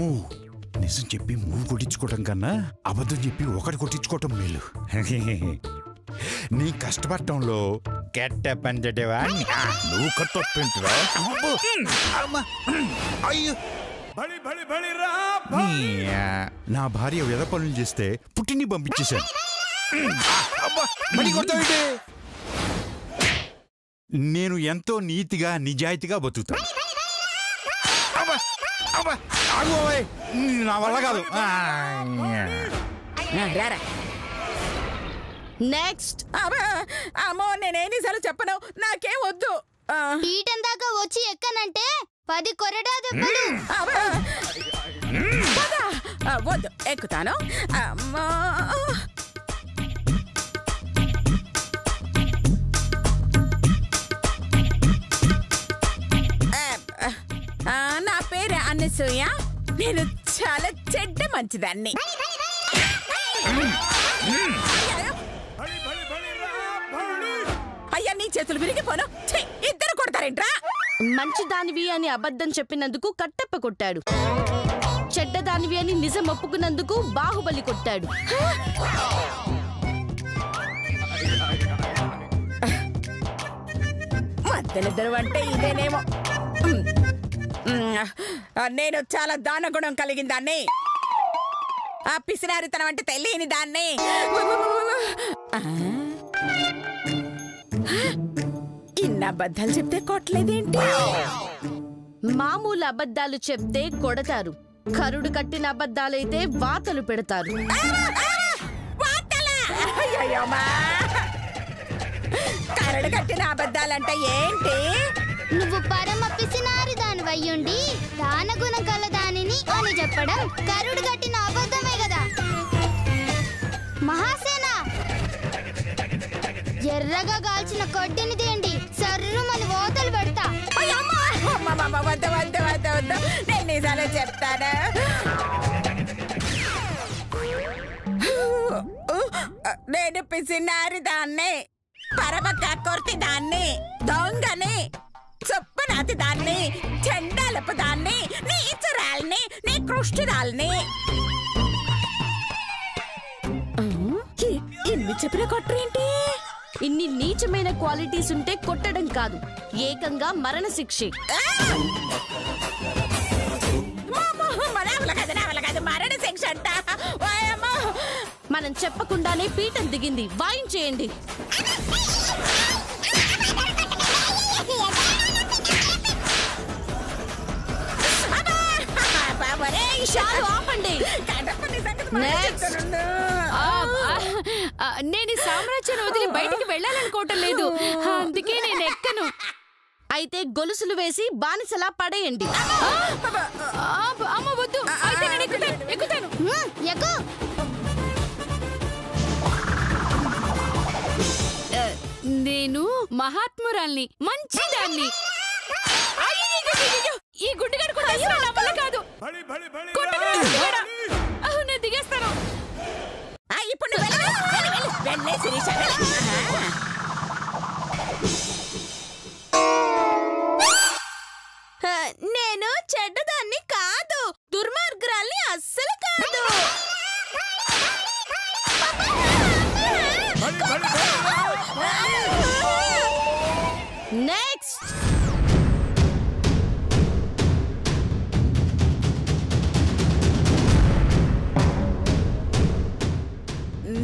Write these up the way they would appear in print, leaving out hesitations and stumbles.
అమ్మో నిజం చెప్పి మూడు కొట్టించుకోవటం కన్నా అబద్ధం చెప్పి ఒకటి కొట్టించుకోవటం మేలు. నీ కష్టపడటంలో కెట్ట పంచటవా నువ్వు కట్టొప్పింటువా? అయ్యో నా భార్య వ్యధ పనులు చేస్తే పుట్టిని పంపించేశాను. నేను ఎంతో నీతిగా నిజాయితీగా బతుకుతాను. నా వల్ల కాదు. నెక్స్ట్. అమ్మో నేనేనిసార్లు చెప్పను, నాకేం వద్దు. ఈటం దాకా వచ్చి ఎక్కనంటే 10 కొరడా దెబ్బలు. వద్దు, ఎక్కుతాను. అమ్మా నా పేరు అనసూయ. నేను చాలా చెడ్డ మంచిదాన్ని. అయ్యా నీ చేతులు విరిగిపోను. ఇద్దరు కొడతారేంట్రా? మంచిదానివి అని అబద్ధం చెప్పినందుకు కట్టప్ప కొట్టాడు. చెడ్డదానివి అని నిజం ఒప్పుకున్నందుకు బాహుబలి కొట్టాడు. మధ్యలిద్దరు అంటే ఇదేనేమో. నేను చాలా దానగుణం కలిగిన దాన్ని. ఆ పిసినారితనం అంటే తెలియని దాన్ని. ఇన్ని అబద్ధాలు చెప్తే కొట్టలేదేంటి? మామూలు అబద్ధాలు చెప్తే కొడతారు, కరుడు కట్టిన అబద్ధాలైతే వాతలు పెడతారు. కరుడు కట్టిన అబద్ధాలంటే ఏంటి? నువ్వు పరమ పిసినారి దాని వయ్యుండి దానగుణం కల దానిని అని చెప్పడం కరుడు కట్టిన అబద్ధమే కదా. మహాసేన, ఎర్రగా కాల్చిన కొడ్డిని తేండి, సర్రుమని ఓతలు పెడతా. నేను నిజాలు చెప్తాను. నేను పిసినారి దాన్ని, పరమ కక్కుర్తి దాన్ని, దొంగని, చొప్పనాతి దాన్ని, చెండాలపు దాన్ని, నీచురాల్ని, నీ కృష్ణురాల్ని. ఇన్ని చెప్పిన కొట్టరేంటి? ఇన్ని నీచమైన క్వాలిటీస్ ఉంటే కొట్టడం కాదు, ఏకంగా మరణ శిక్షే. మరణ శిక్ష అంట. మనం చెప్పకుండానే పీఠం దిగింది, వాయించేయండి. ఆపండి. నేను సామ్రాజ్యాన్ని వదిలి బయటికి వెళ్ళాలనుకోవటం లేదు, అందుకే నేను ఎక్కను. అయితే గొలుసులు వేసి బానిసలా పడేయండి. అమ్మ వద్దు, అయితే నేను ఎక్కుతాను. నేను మహాత్మురాల్ని, మంచిదాన్ని. ఈ గుడ్డిగాడు కూడా కాదు. అవును, దిగేస్తాను. ఇప్పుడు వెళ్ళే శిరీష. నేను చెడ్డదాన్ని కాదు, దుర్మార్గురాల్ని అస్సలు కాదు. నెక్స్ట్.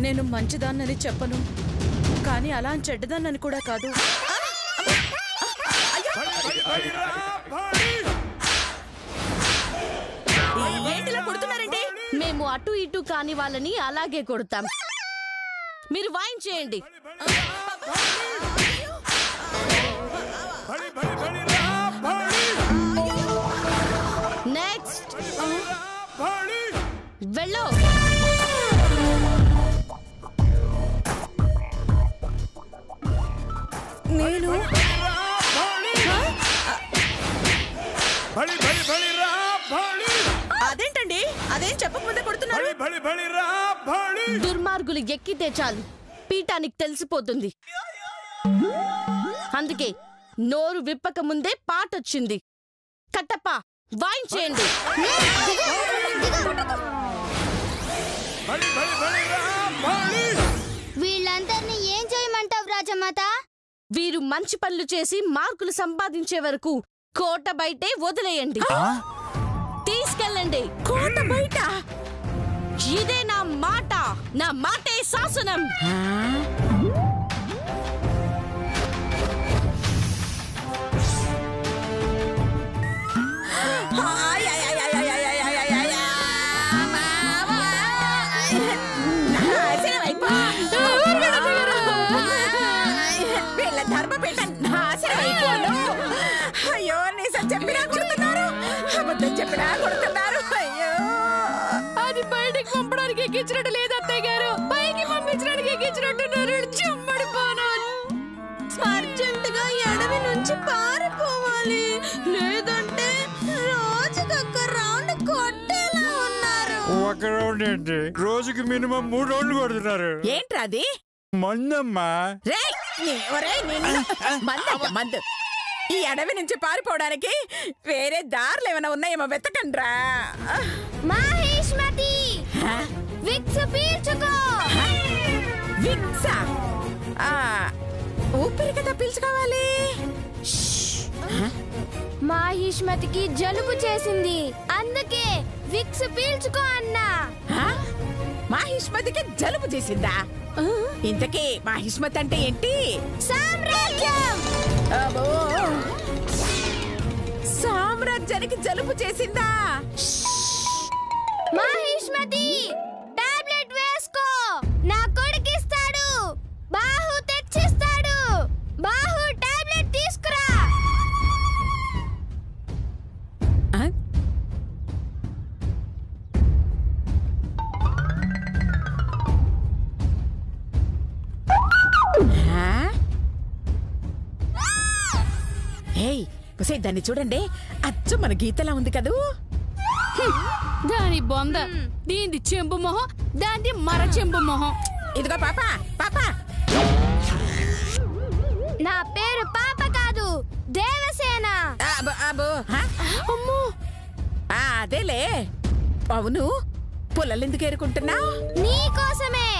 నేను మంచిదాన్నని చెప్పను, కానీ అలా చెడ్డదాన్నని కూడా కాదు. ఏంటిలా కొడుతున్నారండి? మేము అటు ఇటు కాని వాళ్ళని అలాగే కొడతాం. మీరు వాయించేయండి. నెక్స్ట్. వెళ్ళు. నేను అదేంటండి, అదేం చెప్పకముందే కొడుతున్నారు? దుర్మార్గులు ఎక్కితే చాలు పీఠానికి తెలిసిపోతుంది. అందుకే నోరు విప్పక ముందే పాటొచ్చింది. కట్టప్ప, వాయించేయండి. వీళ్ళందరినీ ఏం చేయమంటావు రాజమాత? వీరు మంచి పనులు చేసి మార్కులు సంపాదించే వరకు కోట బయటే వదిలేయండి. తీసుకెళ్ళండి. కోట బయట? ఇదే నా మాట. నా మాటే శాసనం. వీళ్ళ ధర్మపీఠ నాశనం అయిపోను. అయ్యో నిజం చెప్పినా కొడుతున్నారు, అబద్ధం చెప్పినా కొడుతున్నారు. అయ్యో అది బయటికి పంపడానికి ఎక్కించినట్టు లేదు అత్తయ్య గారు, పైకి పంపించడానికి ఎక్కించినట్టున్నారు. చెమ్మడిపోను. అర్జెంటుగా అడవి నుంచి పారిపోవాలి, లేదంటే రోజుకొక్క రౌండ్ కొట్టేలా ఉన్నారు. ఒక రౌండ్ ఏంటి, రోజుకి మినిమం 3 రౌండ్లు కొడుతున్నారు. ఏంట్రా అది? మందమ్మా. మందు. ఈ అడవి నుంచి పారిపోవడానికి వేరే దారులు ఏమైనా ఉన్నాయేమో వెతకండ్రా. మాహిష్మతి, విక్స్ పీల్చుకో. విక్సా? ఊపిరి కదా పీల్చుకోవాలి. మాహిష్మతికి జలుబు చేసింది, అందుకే విక్స్ పీల్చుకో అన్నా. మాహిష్మతికి జలుబు చేసిందా? ఇంతకీ మాహిష్మతి అంటే ఏంటి? సామ్రాజ్యం. అబ్బో, సామ్రాజ్యానికి జలుబు చేసిందా? మాహిష్మతి, టాబ్లెట్ వేసుకో. నా కొడుకిస్తాడు, బాహు తెచ్చిస్తాడు. బాహు టాబ్లెట్ తీసుకురా. దాన్ని చూడండి, అచ్చు మన గీతలా ఉంది కదూ. దాని బొంద, దీని చెంబు మొహం, దాని మర చెంబు మొహం. ఇదిగో పాప, పాప. నా పేరు పాప కాదు, దేవసేన. అమ్మో, అదేలే. అవును, పుల్లలెందుకు ఏరుకుంటున్నావు? నీ కోసమే.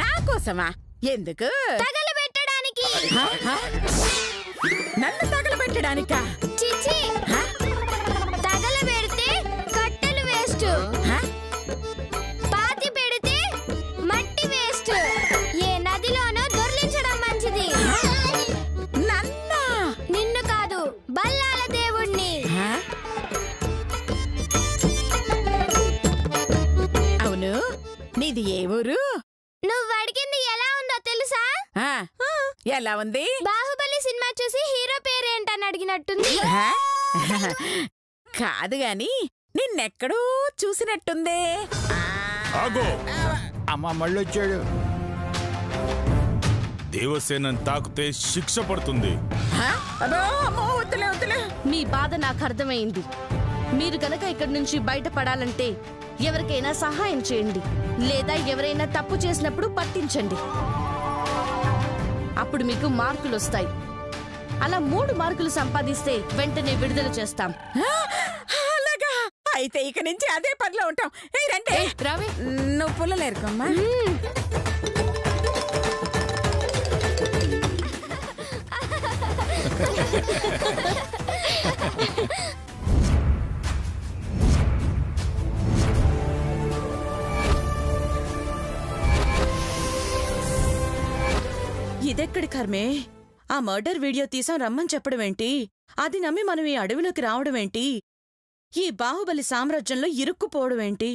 నా కోసమా? ఎందుకు? తగలబెట్టడానికి. నన్ను తగలబెట్టడానికా? చిచి, తగలబెడితే కట్టెలు వేస్ట్, పాతి పెడితే మట్టి వేస్ట్. ఏ నదిలోనో దొర్లించడం మంచిది. నన్నా? నిన్ను కాదు, బల్లాల దేవుణ్ణి. అవును, నీది ఏ ఊరు? నువ్వు అడిగింది ఎలా ఉందో తెలుసా? ఎలా ఉంది? బాహుబలి సినిమా చూసి హీరో పేరేంటని అడిగినట్టుంది. కాదు గాని నిన్నెక్కడో చూసినట్టుందే. అమ్మ మళ్ళొచ్చాడు. దేవసేనని తాకితే శిక్ష పడుతుంది. మీ బాధ నాకు అర్థమైంది. మీరు గనక ఇక్కడి నుంచి బయటపడాలంటే ఎవరికైనా సహాయం చేయండి, లేదా ఎవరైనా తప్పు చేసినప్పుడు పట్టించండి. అప్పుడు మీకు మార్కులు వస్తాయి. అలా 3 మార్కులు సంపాదిస్తే వెంటనే విడుదల చేస్తాం. అలాగా? అయితే ఇక నుంచి అదే పనిలో ఉంటాం. రండి. రావే. నువ్వు పుల్లలేరుకోమ్మా. ఇదెక్కడి కర్మే? ఆ మర్డర్ వీడియో తీసాం రమ్మని చెప్పడం ఏంటి? అది నమ్మి మనం ఈ అడవిలోకి రావడం ఏంటి? ఈ బాహుబలి సామ్రాజ్యంలో ఇరుక్కుపోవడం ఏంటి?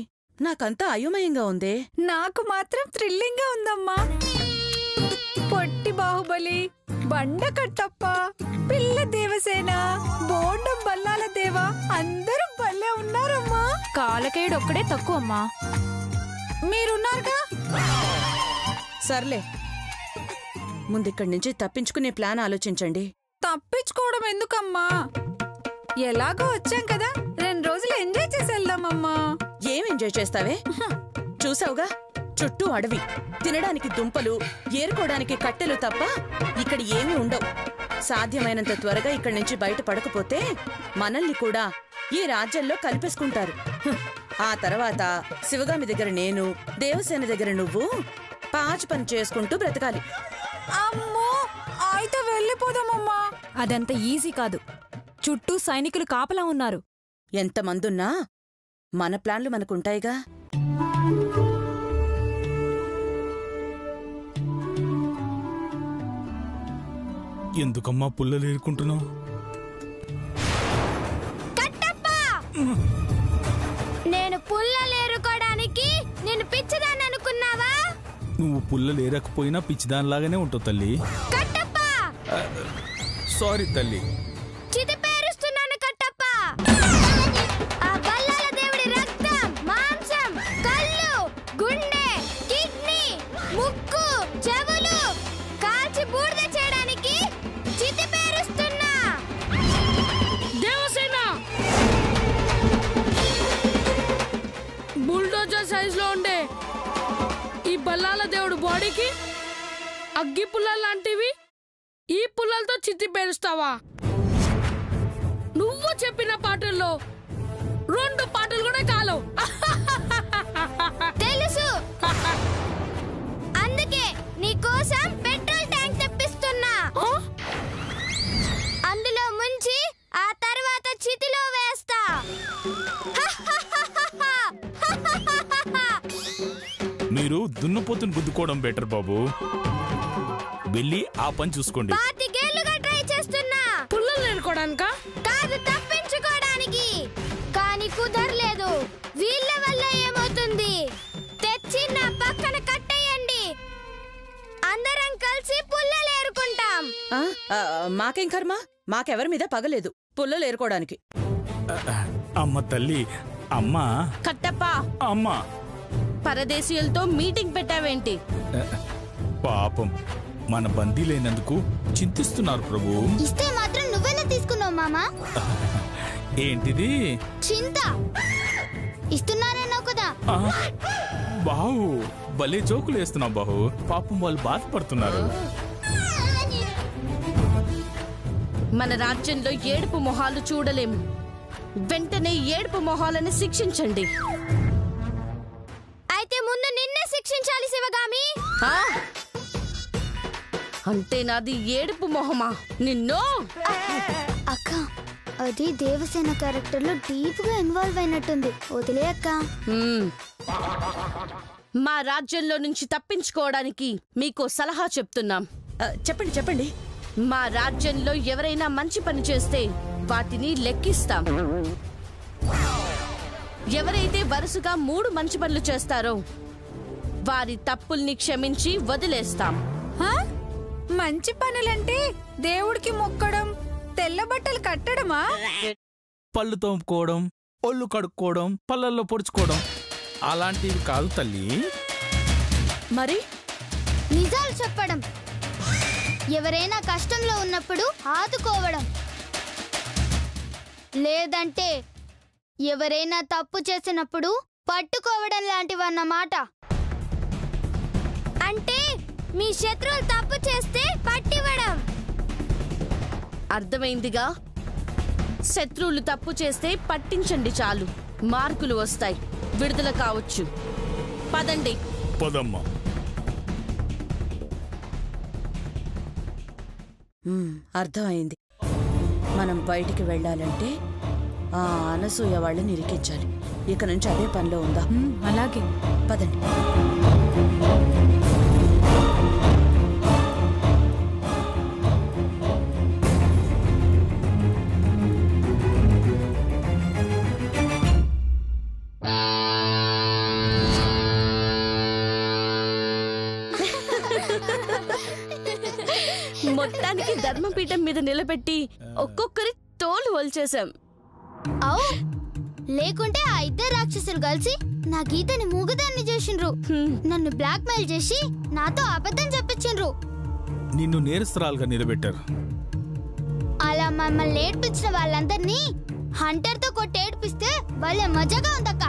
నాకంతా అయోమయంగా ఉందే. నాకు మాత్రం థ్రిల్లింగ్ గా ఉందమ్మా. పొట్టి బాహుబలి, బండ కట్టప్ప, పిల్ల దేవసేన, బోండం బల్లాల దేవ అందరూ భలే ఉన్నారమ్మా. కాలకేయుడు ఒక్కడే తక్కువ అమ్మా. మీరున్నారుగా. సర్లే, ముందిక్కడి నుంచి తప్పించుకునే ప్లాన్ ఆలోచించండి. తప్పించుకోవడం ఎందుకమ్మా? ఎలాగో వచ్చాం కదా, 2 రోజులు ఎంజాయ్ చేసి వెళ్దామమ్మా. ఏం ఎంజాయ్ చేస్తావే? చూసావుగా, చుట్టూ అడవి, తినడానికి దుంపలు, ఏరుకోవడానికి కట్టెలు తప్ప ఇక్కడ ఏమీ ఉండవు. సాధ్యమైనంత త్వరగా ఇక్కడి నుంచి బయటపడకపోతే మనల్ని కూడా ఈ రాజ్యంలో కలిపేసుకుంటారు. ఆ తర్వాత శివగామి దగ్గర నేను, దేవసేన దగ్గర నువ్వు పాచి పని చేసుకుంటూ బ్రతకాలి. అమ్మో, అయితే వెళ్ళిపోదామమ్మా. అదంత ఈజీ కాదు. చుట్టూ సైనికులు కాపలా ఉన్నారు. ఎంతమందున్నా మన ప్లాన్లు మనకుంటాయిగా. ఎందుకమ్మా పుల్లలు ఏరుకుంటున్నావు? నేను పుల్లలేరుకోవడానికి నేను పిచ్చిదాన్ని అనుకున్నావా? నువ్వు పుల్లలు ఏరకపోయినా పిచ్చిదానిలాగానే ఉంటావు తల్లి. కట్టప్పా, సారీ తల్లి. చితి పేరుస్తున్నాను కట్టప్పా. ఆ బల్లాల దేవుడి రక్తం, మాంసం, కళ్ళు, గుండె, కిడ్నీ, ముక్కు, చెవులు కాల్చి బూడిద చేయడానికి చితి పేరుస్తున్నా. దేవసేన బుల్డోజర్ సైజ్ లో ఉండే ఈ బల్లాల దేవుడు బాడీకి అగ్గి పుల్లలు లాంటివి ఈ పుల్లలతో చిత్తి పేరుస్తావా? నువ్వు చెప్పిన పాటల్లో 2 పాటలు కూడా కాలవు. తెలుసు, అందుకే నీ కోసం పెట్రోల్ ట్యాంక్ తెప్పిస్తున్నా. అందులో ముంచి ఆ తర్వాత చితిలో వేస్తా. మీరు దున్నపోతుని గుద్దుకోవడం బెటర్ బాబు. వెళ్ళి ఆ పని చూసుకోండి. 25 ఏళ్లుగా ట్రై చేస్తున్నా. పుల్లలు ఏరుకోవడానికా? కాదు, తప్పించుకోవడానికి. కానీ కుదరలేదు. వీళ్ళ వల్ల ఏమవుతుంది? తెచ్చి నా పక్కన కట్టేయండి. అందరం కలిసి పుల్లలు ఏరుకుంటాం. మాకేం కర్మ? మాకెవరి మీద పగలేదు పుల్లలు ఏరుకోవడానికి. అమ్మ తల్లి, అమ్మా. కట్టప్పా, అమ్మా, పరదేశీయులతో మీటింగ్ పెట్టావేంటి? పాపం మన బందీలైనందుకు చింతిస్తున్నారు ప్రభు. ఇస్తే మాత్రం నువ్వెలా తీసుకున్నావు మామా? ఏంటిది? చింత ఇస్తున్నానన్నావు కదా. బాహు, భలే జోకులు వేస్తున్నావు బాహు. పాపం వాళ్ళు బాధపడుతున్నారు. మన రాజ్యంలో ఏడుపు మొహాలు చూడలేము. వెంటనే ఏడుపు మొహాలను శిక్షించండి. అయితే ముందు నిన్నే శిక్షించాలి శివగామి. అంటే నాది ఏడుపు మొహమా? నిన్ను అక్క, అది దేవసేన క్యారెక్టర్ లో డీప్ గా ఇన్వాల్వ్ అయినట్టుంది. వదిలే అక్క. మా రాజ్యంలో నుంచి తప్పించుకోవడానికి మీకు సలహా చెప్తున్నాం. చెప్పండి చెప్పండి. మా రాజ్యంలో ఎవరైనా మంచి పని చేస్తే వాటిని లెక్కిస్తాం. ఎవరైతే వరుసగా 3 మంచి పనులు చేస్తారో వారి తప్పుల్ని క్షమించి వదిలేస్తాం. మంచి పనులంటే దేవుడికి మొక్కడం, తెల్ల బట్టలు కట్టడమా? పళ్ళు తోముకోవడం, ఒళ్ళు కడుక్కోవడం, పళ్ళల్లో పొడుచుకోవడం అలాంటివి కాదు తల్లి. మరి నిజాలు చెప్పడం, ఎవరైనా కష్టంలో ఉన్నప్పుడు ఆదుకోవడం, లేదంటే ఎవరైనా తప్పు చేసినప్పుడు పట్టుకోవడం లాంటివన్నమాట. అంటే మీ శత్రువులు తప్పు చేస్తే పట్టివ్వడం. అర్థమైందిగా? శత్రువులు తప్పు చేస్తే పట్టించండి చాలు. మార్కులు వస్తాయి, విడుదల కావచ్చు. పదండి. పదమ్మా. అర్థమైంది. మనం బయటికి వెళ్ళాలంటే ఆ అనసూయ వాళ్ళని ఇరికించాలి. ఇక నుంచి అదే పనిలో ఉందా? అలాగే. పదండి. మొత్తానికి ధర్మపీఠం మీద నిలబెట్టి ఒక్కొక్కరి తోలు వల్చేశాం. అవు, లేకుంటే ఆ 2 రాక్షసులు కలిసి నా గీతని మూగదాన్ని చేసిండ్రు. నన్ను బ్లాక్ మెయిల్ చేసి నాతో అబద్ధం చెప్పించిండ్రు. నిన్ను నేరస్తురాలుగా నిలబెట్టారు. అలా మమ్మల్ని ఏడ్పించిన వాళ్ళందరినీ హంటర్ తో కొట్టి ఏడ్పిస్తే వాళ్ళే మజాగా ఉందక్క.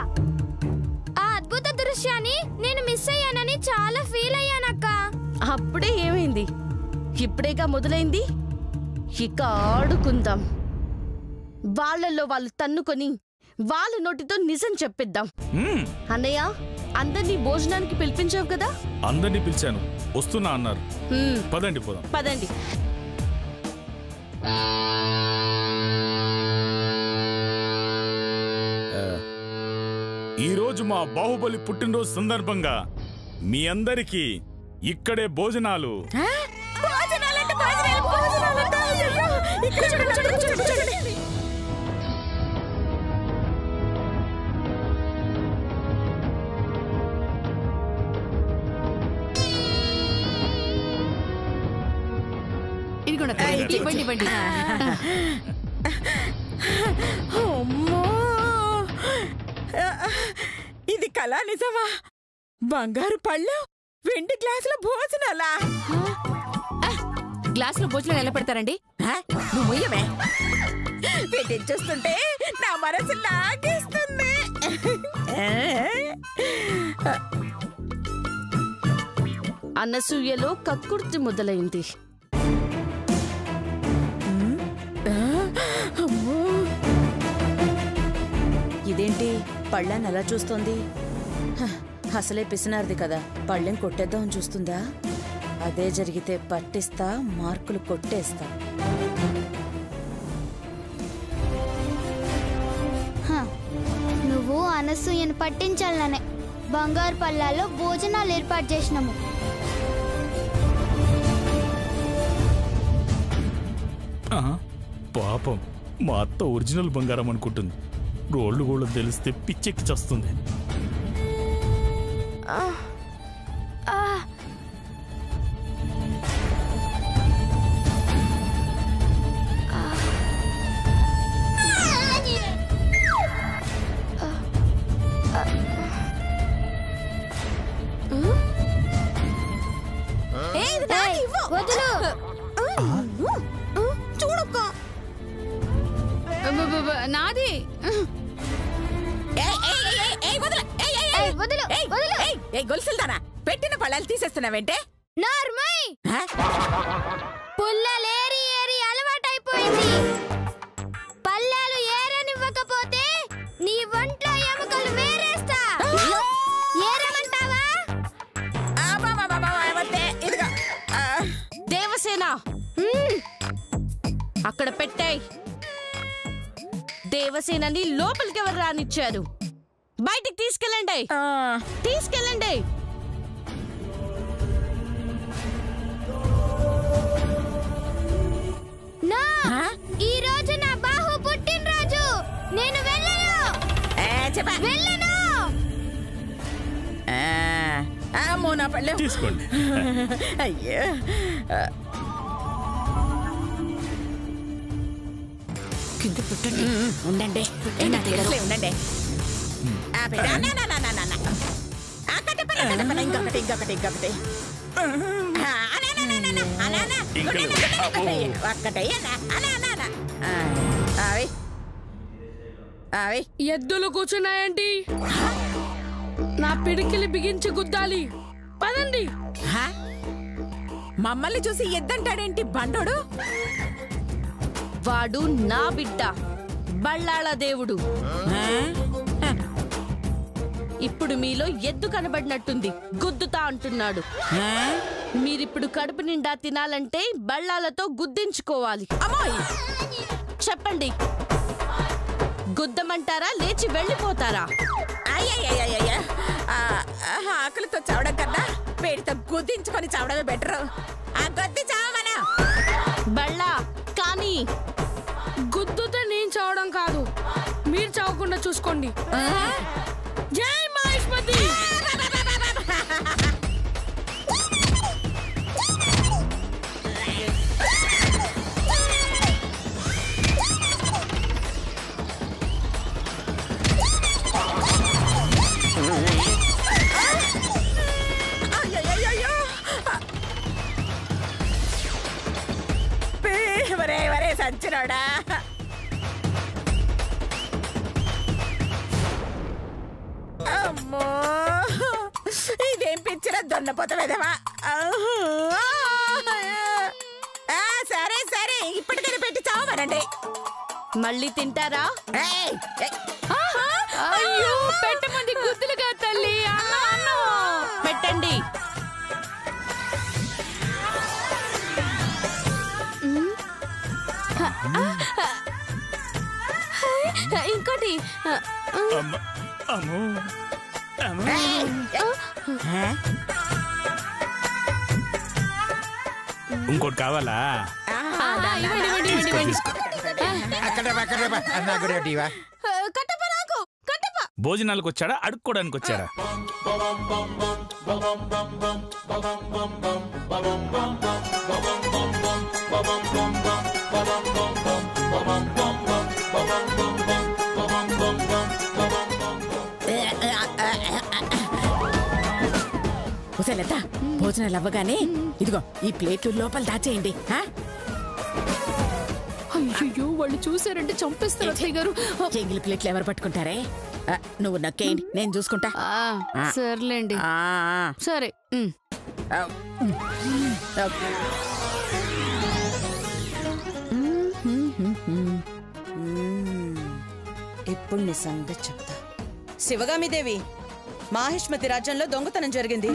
ఆ అద్భుత దృశ్యాన్ని నేను మిస్ అయ్యానని చాలా ఫీల్ అయ్యానక్క. అప్పుడే ఏమైంది? ఇప్పుడేగా మొదలైంది. ఇక ఆడుకుందాం. వాళ్ళల్లో వాళ్ళు తన్నుకొని వాళ్ళ నోటితో నిజం చెప్పిద్దాం. అన్నయ్య, అందరినీ భోజనానికి పిలిపించావు కదా? అందరినీ పిలిచాను, వస్తున్నా అన్నారు. పదండి పోదాం. పదండి. ఈరోజు మా బాహుబలి పుట్టినరోజు సందర్భంగా మీ అందరికీ ఇక్కడే భోజనాలు. ఇవ్వండి. ఇది కళా నిజమా? బంగారు పళ్ళు, వెండి గ్లాసుల భోజనాలా? గ్లాసులో భోజనాలు ఎలా పెడతారండి? నువ్వు ముయ్యమే. వీటిని చూస్తుంటే నా మనసు లాగేస్తుంది. అనసూయలో కక్కుర్తి మొదలైంది. ఇదేంటి పళ్ళని అలా చూస్తోంది? అసలే పిసినారిది కదా, పళ్ళెం కొట్టేద్దామని చూస్తుందా? అదే జరిగితే పట్టిస్తా, మార్కులు కొట్టేస్తా. నువ్వు అనసూయను పట్టించాలనే బంగారు పళ్ళాల్లో భోజనాలు ఏర్పాటు చేసినాము. పాపం, మా అత్త ఒరిజినల్ బంగారం అనుకుంటుంది. రోళ్ళు గోళ్ళు తెలిస్తే పిచ్చెక్కి చస్తుంది. నాది. గొలుసులదానా, పెట్టిన పళ్ళాలు తీసేస్తున్నావేంటే? పుల్లలేరి ఏరి అలవాటైపోయింది. పళ్ళాలు ఏరనివ్వకపోతే నీ ఒంట్లో ఎముకలు వేరేస్తా. ఏరమంటావా? దేవసేన, అక్కడ పెట్టాయి. దేవసేనని లోపలికి ఎవరు రానిచ్చారు? బయటికి తీసుకెళ్ళండి. తీసుకెళ్ళండి. ఈ రోజు నా బాహు పుట్టినరోజు. నేను వెళ్ళను. వెళ్ళను. అమ్మో నా పళ్ళెం తీసుకోండి. అయ్యో, కింద పెట్టండి. ఉండండి ఉండండి. ఇంకొకటి ఎద్దులు కూర్చున్నాయండి. నా పిడికిలి బిగించి గుద్దాలి. పదండి. మమ్మల్ని చూసి ఎద్దంటాడేంటి బండోడు? వాడు నా బిడ్డ, బళ్ళాళ దేవుడు. ఇప్పుడు మీలో ఎద్దు కనబడినట్టుంది, గుద్దుతా అంటున్నాడు. మీరిప్పుడు కడుపు నిండా తినాలంటే బళ్ళాలతో గుద్దించుకోవాలి. చెప్పండి, గుద్దమంటారా లేచి వెళ్ళిపోతారా? ఆకలితో చావడం కన్నా పేరుతో గుద్దించుకొని చావడమే బెటర్. ఆ గుద్ది చావమనా? బళ్ళా కానీ గుద్దుతో నేను చావడం కాదు, మీరు చావకుండా చూసుకోండి. జై మహేష్మతి. సంచిరోడా, అమ్మో ఇదేం పిచ్చిరా దొన్నపోతావేదవా. సరే సరే, ఇప్పటికే తింటానండి. మళ్ళీ తింటారా? ఏయ్, ఏయ్. అయ్యో పెట్టమంది గుద్దులుగా తల్లి. అన్నం పెట్టండి. ఇంకోటి. ఇంకోటి కావాలా? కట్టప నాకు కట్టప. భోజనాలకు వచ్చాడా, అడుక్కోడానికి వచ్చాడా? లత, భోజనాలు అవ్వగానే ఇదిగో ఈ ప్లేట్లు లోపల దాచేయండి. అయ్యో వాళ్ళు చూసారంటే చంపేస్తారు అత్తయ్య గారు. ఎంగిలి ప్లేట్లు ఎవరు పట్టుకుంటారే? నువ్వు నక్కేయండి, నేను చూసుకుంటా. సర్లేండి. సరే. ఇప్పుడు నీ సంగతి చెప్తా. శివగామిదేవి, మాహిష్మతి రాజ్యంలో దొంగతనం జరిగింది.